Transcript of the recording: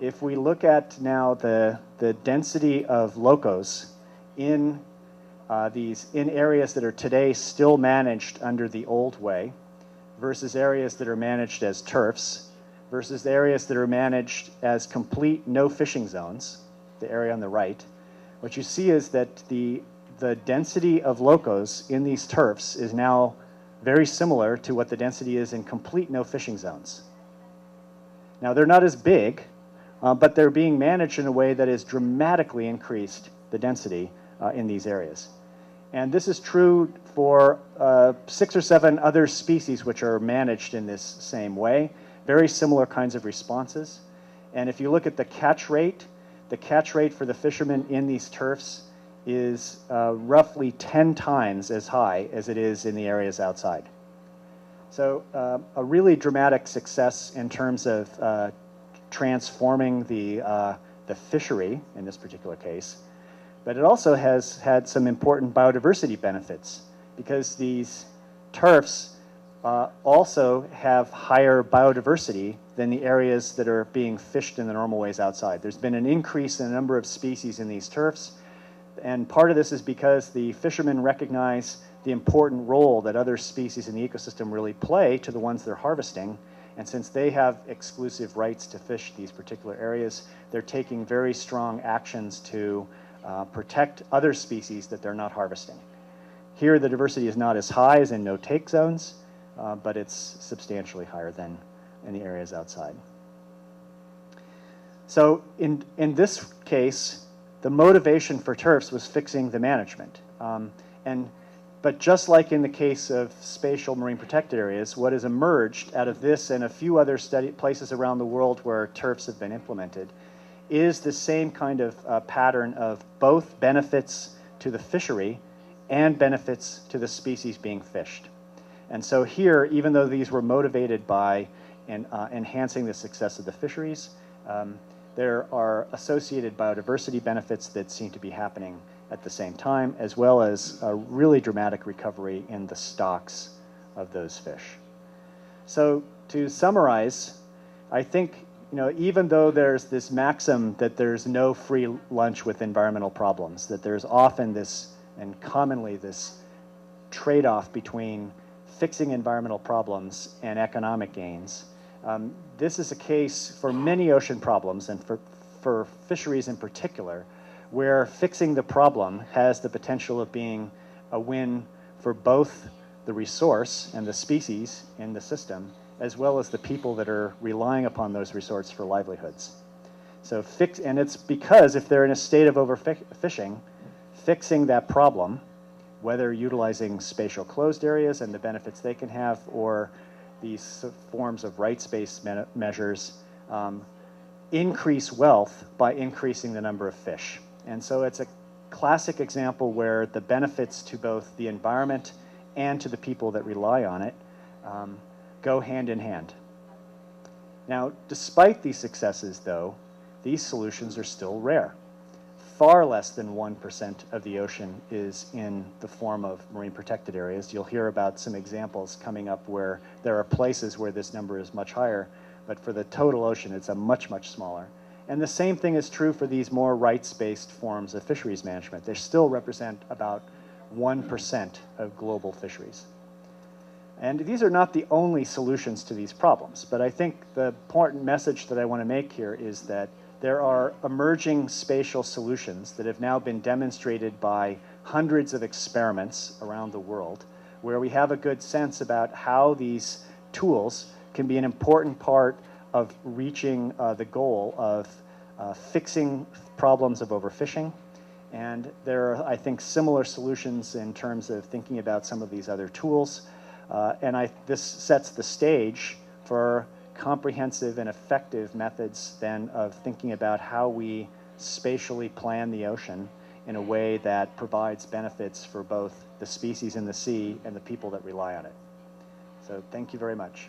if we look at now the density of locos in areas that are today still managed under the old way versus areas that are managed as turfs versus areas that are managed as complete no fishing zones, the area on the right, what you see is that the density of locos in these turfs is now very similar to what the density is in complete no fishing zones. Now, they're not as big, but they're being managed in a way that has dramatically increased the density in these areas. And this is true for 6 or 7 other species which are managed in this same way, very similar kinds of responses. And if you look at the catch rate for the fishermen in these turfs is roughly 10 times as high as it is in the areas outside. So a really dramatic success in terms of transforming the fishery in this particular case. But it also has had some important biodiversity benefits because these turfs also have higher biodiversity than the areas that are being fished in the normal ways outside. There's been an increase in the number of species in these turfs, and part of this is because the fishermen recognize the important role that other species in the ecosystem really play to the ones they're harvesting. And since they have exclusive rights to fish these particular areas, they're taking very strong actions to protect other species that they're not harvesting. Here, the diversity is not as high as in no-take zones, but it's substantially higher than in the areas outside. So in this case, the motivation for turfs was fixing the management. But just like in the case of spatial marine protected areas, what has emerged out of this and a few other places around the world where turfs have been implemented is the same kind of pattern of both benefits to the fishery and benefits to the species being fished. And so here, even though these were motivated by enhancing the success of the fisheries, there are associated biodiversity benefits that seem to be happening at the same time, as well as a really dramatic recovery in the stocks of those fish. So to summarize, I think, even though there's this maxim that there's no free lunch with environmental problems, that there's often this, and commonly this, trade-off between fixing environmental problems and economic gains, this is a case for many ocean problems, and for fisheries in particular, where fixing the problem has the potential of being a win for both the resource and the species in the system, as well as the people that are relying upon those resources for livelihoods. So and it's because if they're in a state of overfishing, fixing that problem, whether utilizing spatial closed areas and the benefits they can have, or these forms of rights-based measures, increase wealth by increasing the number of fish. And so it's a classic example where the benefits to both the environment and to the people that rely on it go hand in hand. Now, despite these successes, though, these solutions are still rare. Far less than 1% of the ocean is in the form of marine protected areas. You'll hear about some examples coming up where there are places where this number is much higher, but for the total ocean, it's a much, much smaller. And the same thing is true for these more rights-based forms of fisheries management. They still represent about 1% of global fisheries. And these are not the only solutions to these problems, but I think the important message that I want to make here is that there are emerging spatial solutions that have now been demonstrated by hundreds of experiments around the world, where we have a good sense about how these tools can be an important part of reaching the goal of fixing problems of overfishing. And there are, I think, similar solutions in terms of thinking about some of these other tools. This sets the stage for comprehensive and effective methods then of thinking about how we spatially plan the ocean in a way that provides benefits for both the species in the sea and the people that rely on it. So thank you very much.